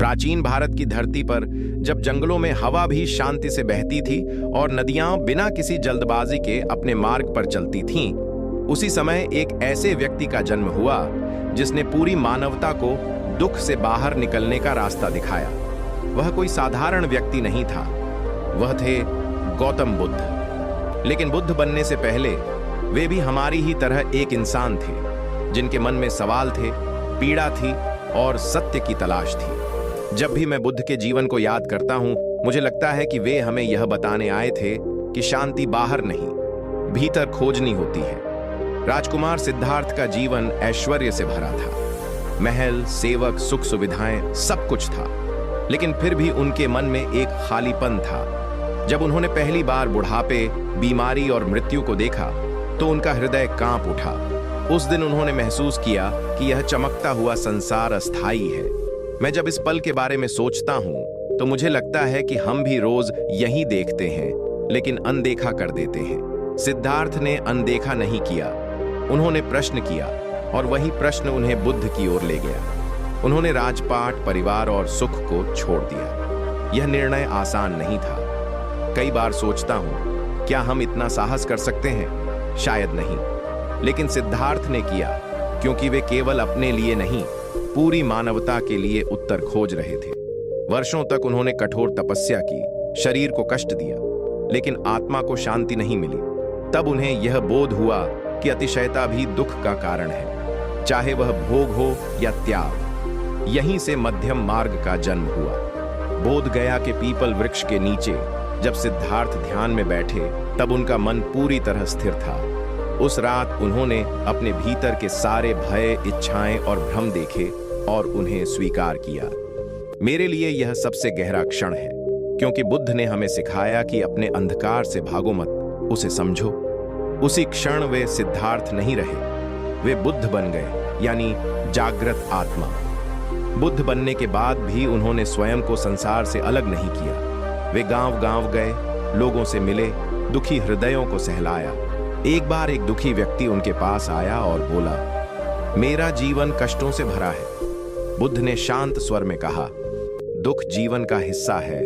प्राचीन भारत की धरती पर जब जंगलों में हवा भी शांति से बहती थी और नदियां बिना किसी जल्दबाजी के अपने मार्ग पर चलती थीं, उसी समय एक ऐसे व्यक्ति का जन्म हुआ जिसने पूरी मानवता को दुख से बाहर निकलने का रास्ता दिखाया। वह कोई साधारण व्यक्ति नहीं था, वह थे गौतम बुद्ध। लेकिन बुद्ध बनने से पहले वे भी हमारी ही तरह एक इंसान थे, जिनके मन में सवाल थे, पीड़ा थी और सत्य की तलाश थी। जब भी मैं बुद्ध के जीवन को याद करता हूं, मुझे लगता है कि वे हमें यह बताने आए थे कि शांति बाहर नहीं, भीतर खोजनी होती है। राजकुमार सिद्धार्थ का जीवन ऐश्वर्य से भरा था, महल, सेवक, सुख सुविधाएं, सब कुछ था। लेकिन फिर भी उनके मन में एक खालीपन था। जब उन्होंने पहली बार बुढ़ापे, बीमारी और मृत्यु को देखा तो उनका हृदय कांप उठा। उस दिन उन्होंने महसूस किया कि यह चमकता हुआ संसार अस्थायी है। मैं जब इस पल के बारे में सोचता हूं तो मुझे लगता है कि हम भी रोज यही देखते हैं, लेकिन अनदेखा कर देते हैं। सिद्धार्थ ने अनदेखा नहीं किया, उन्होंने प्रश्न किया और वही प्रश्न उन्हें बुद्ध की ओर ले गया। उन्होंने राजपाट, परिवार और सुख को छोड़ दिया। यह निर्णय आसान नहीं था। कई बार सोचता हूं, क्या हम इतना साहस कर सकते हैं? शायद नहीं। लेकिन सिद्धार्थ ने किया, क्योंकि वे केवल अपने लिए नहीं, पूरी मानवता के लिए उत्तर खोज रहे थे। वर्षों तक उन्होंने कठोर तपस्या की, शरीर को कष्ट दिया, लेकिन आत्मा को शांति नहीं मिली। तब उन्हें यह बोध हुआ कि अतिशयता भी दुख का कारण है, चाहे वह भोग हो या त्याग। यहीं से मध्यम मार्ग का जन्म हुआ। बोध गया के पीपल वृक्ष के नीचे जब सिद्धार्थ ध्यान में बैठे, तब उनका मन पूरी तरह स्थिर था। उस रात उन्होंने अपने भीतर के सारे भय, इच्छाएं और भ्रम देखे और उन्हें स्वीकार किया। मेरे लिए यह सबसे गहरा क्षण है, क्योंकि बुद्ध ने हमें सिखाया कि अपने अंधकार से भागो मत, उसे समझो। उसी क्षण वे सिद्धार्थ नहीं रहे, वे बुद्ध बन गए, यानी जागृत आत्मा। बुद्ध बनने के बाद भी उन्होंने स्वयं को संसार से अलग नहीं किया। वे गांव-गांव गए, लोगों से मिले, दुखी हृदयों को सहलाया। एक बार एक दुखी व्यक्ति उनके पास आया और बोला, मेरा जीवन कष्टों से भरा है। बुद्ध ने शांत स्वर में कहा, दुख जीवन का हिस्सा है,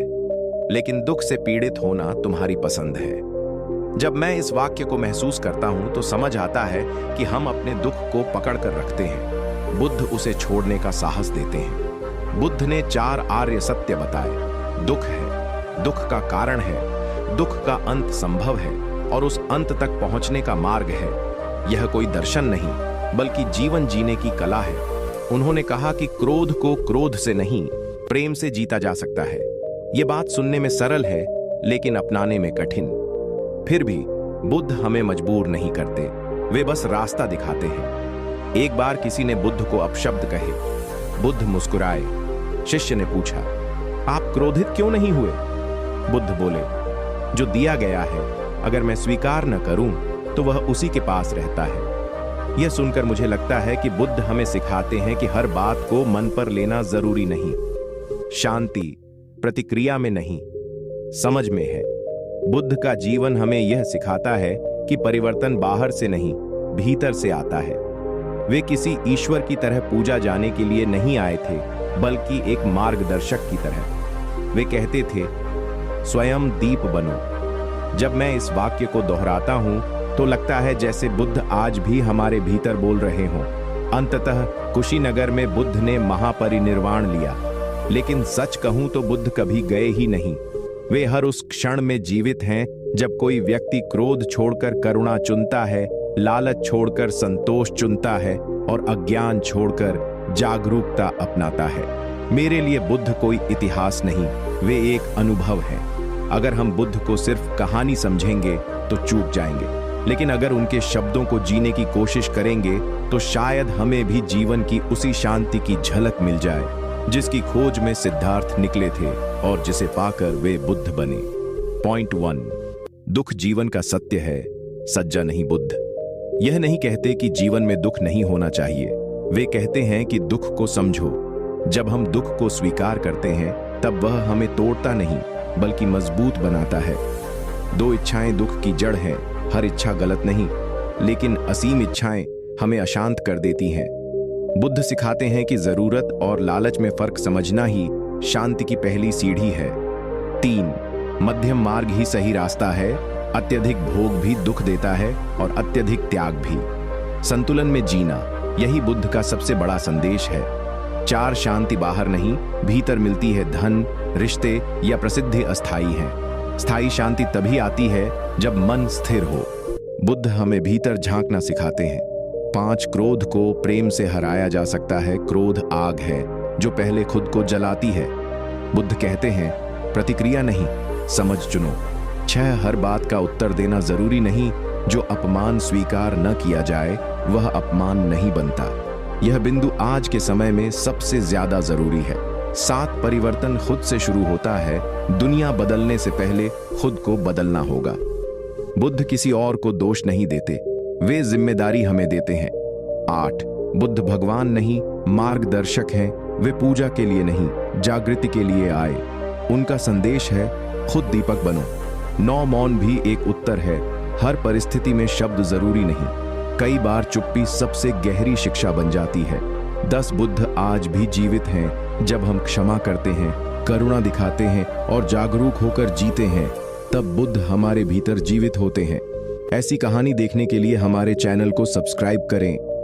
लेकिन दुख से पीड़ित होना तुम्हारी पसंद है। जब मैं इस वाक्य को महसूस करता हूं तो समझ आता है कि हम अपने दुख को पकड़ कर रखते हैं, बुद्ध उसे छोड़ने का साहस देते हैं। बुद्ध ने 4 आर्य सत्य बताए। दुख है, दुख का कारण है, दुख का अंत संभव है और उस अंत तक पहुंचने का मार्ग है। यह कोई दर्शन नहीं, बल्कि जीवन जीने की कला है। उन्होंने कहा कि क्रोध को क्रोध से नहीं, प्रेम से जीता जा सकता है। यह बात सुनने में सरल है, लेकिन अपनाने में कठिन। फिर भी बुद्ध हमें मजबूर नहीं करते, वे बस रास्ता दिखाते हैं। एक बार किसी ने बुद्ध को अपशब्द कहे। बुद्ध मुस्कुराए। शिष्य ने पूछा, आप क्रोधित क्यों नहीं हुए? बुद्ध बोले, जो दिया गया है अगर मैं स्वीकार न करूं तो वह उसी के पास रहता है। यह सुनकर मुझे लगता है कि बुद्ध हमें सिखाते हैं कि हर बात को मन पर लेना जरूरी नहीं। शांति प्रतिक्रिया में नहीं, समझ में है। बुद्ध का जीवन हमें यह सिखाता है कि परिवर्तन बाहर से नहीं, भीतर से आता है। वे किसी ईश्वर की तरह पूजा जाने के लिए नहीं आए थे, बल्कि एक मार्गदर्शक की तरह। वे कहते थे, स्वयं दीप बनो। जब मैं इस वाक्य को दोहराता हूं तो लगता है जैसे बुद्ध आज भी हमारे भीतर बोल रहे हों। अंततः कुशीनगर में बुद्ध ने महापरिनिर्वाण लिया, लेकिन सच कहूं तो बुद्ध कभी गए ही नहीं। वे हर उस क्षण में जीवित हैं जब कोई व्यक्ति क्रोध छोड़कर करुणा चुनता है, लालच छोड़कर संतोष चुनता है और अज्ञान छोड़कर जागरूकता अपनाता है। मेरे लिए बुद्ध कोई इतिहास नहीं, वे एक अनुभव है। अगर हम बुद्ध को सिर्फ कहानी समझेंगे तो चूक जाएंगे, लेकिन अगर उनके शब्दों को जीने की कोशिश करेंगे तो शायद हमें भी जीवन की उसी शांति की झलक मिल जाए जिसकी खोज में सिद्धार्थ निकले थे और जिसे पाकर वे बुद्ध बने। पॉइंट 1, दुख जीवन का सत्य है, सज्जा नहीं बुद्ध। यह नहीं कहते कि जीवन में दुख नहीं होना चाहिए, वे कहते हैं कि दुख को समझो। जब हम दुख को स्वीकार करते हैं तब वह हमें तोड़ता नहीं, बल्कि मजबूत बनाता है। 2 इच्छाएं दुख की जड़ हैं। हर इच्छा गलत नहीं, लेकिन असीम इच्छाएं हमें अशांत कर देती हैं। बुद्ध सिखाते हैं कि जरूरत और लालच में फर्क समझना ही शांति की पहली सीढ़ी है। 3. मध्यम मार्ग ही सही रास्ता है। अत्यधिक भोग भी दुख देता है और अत्यधिक त्याग भी। संतुलन में जीना, यही बुद्ध का सबसे बड़ा संदेश है। 4. शांति बाहर नहीं, भीतर मिलती है। धन, रिश्ते या प्रसिद्धि अस्थायी हैं। स्थायी शांति तभी आती है जब मन स्थिर हो। बुद्ध हमें भीतर झांकना सिखाते हैं। 5. क्रोध को प्रेम से हराया जा सकता है। क्रोध आग है जो पहले खुद को जलाती है। बुद्ध कहते हैं, प्रतिक्रिया नहीं, समझ चुनो। 6. हर बात का उत्तर देना जरूरी नहीं। जो अपमान स्वीकार न किया जाए वह अपमान नहीं बनता। यह बिंदु आज के समय में सबसे ज्यादा जरूरी है। 7. परिवर्तन खुद से शुरू होता है। दुनिया बदलने से पहले खुद को बदलना होगा। बुद्ध किसी और को दोष नहीं देते, वे जिम्मेदारी हमें देते हैं। 8. बुद्ध भगवान नहीं, मार्गदर्शक हैं। वे पूजा के लिए नहीं, जागृति के लिए आए। उनका संदेश है, खुद दीपक बनो। 9. मौन भी एक उत्तर है। हर परिस्थिति में शब्द जरूरी नहीं। कई बार चुप्पी सबसे गहरी शिक्षा बन जाती है। 10. बुद्ध आज भी जीवित हैं। जब हम क्षमा करते हैं, करुणा दिखाते हैं और जागरूक होकर जीते हैं, तब बुद्ध हमारे भीतर जीवित होते हैं। ऐसी कहानी देखने के लिए हमारे चैनल को सब्सक्राइब करें।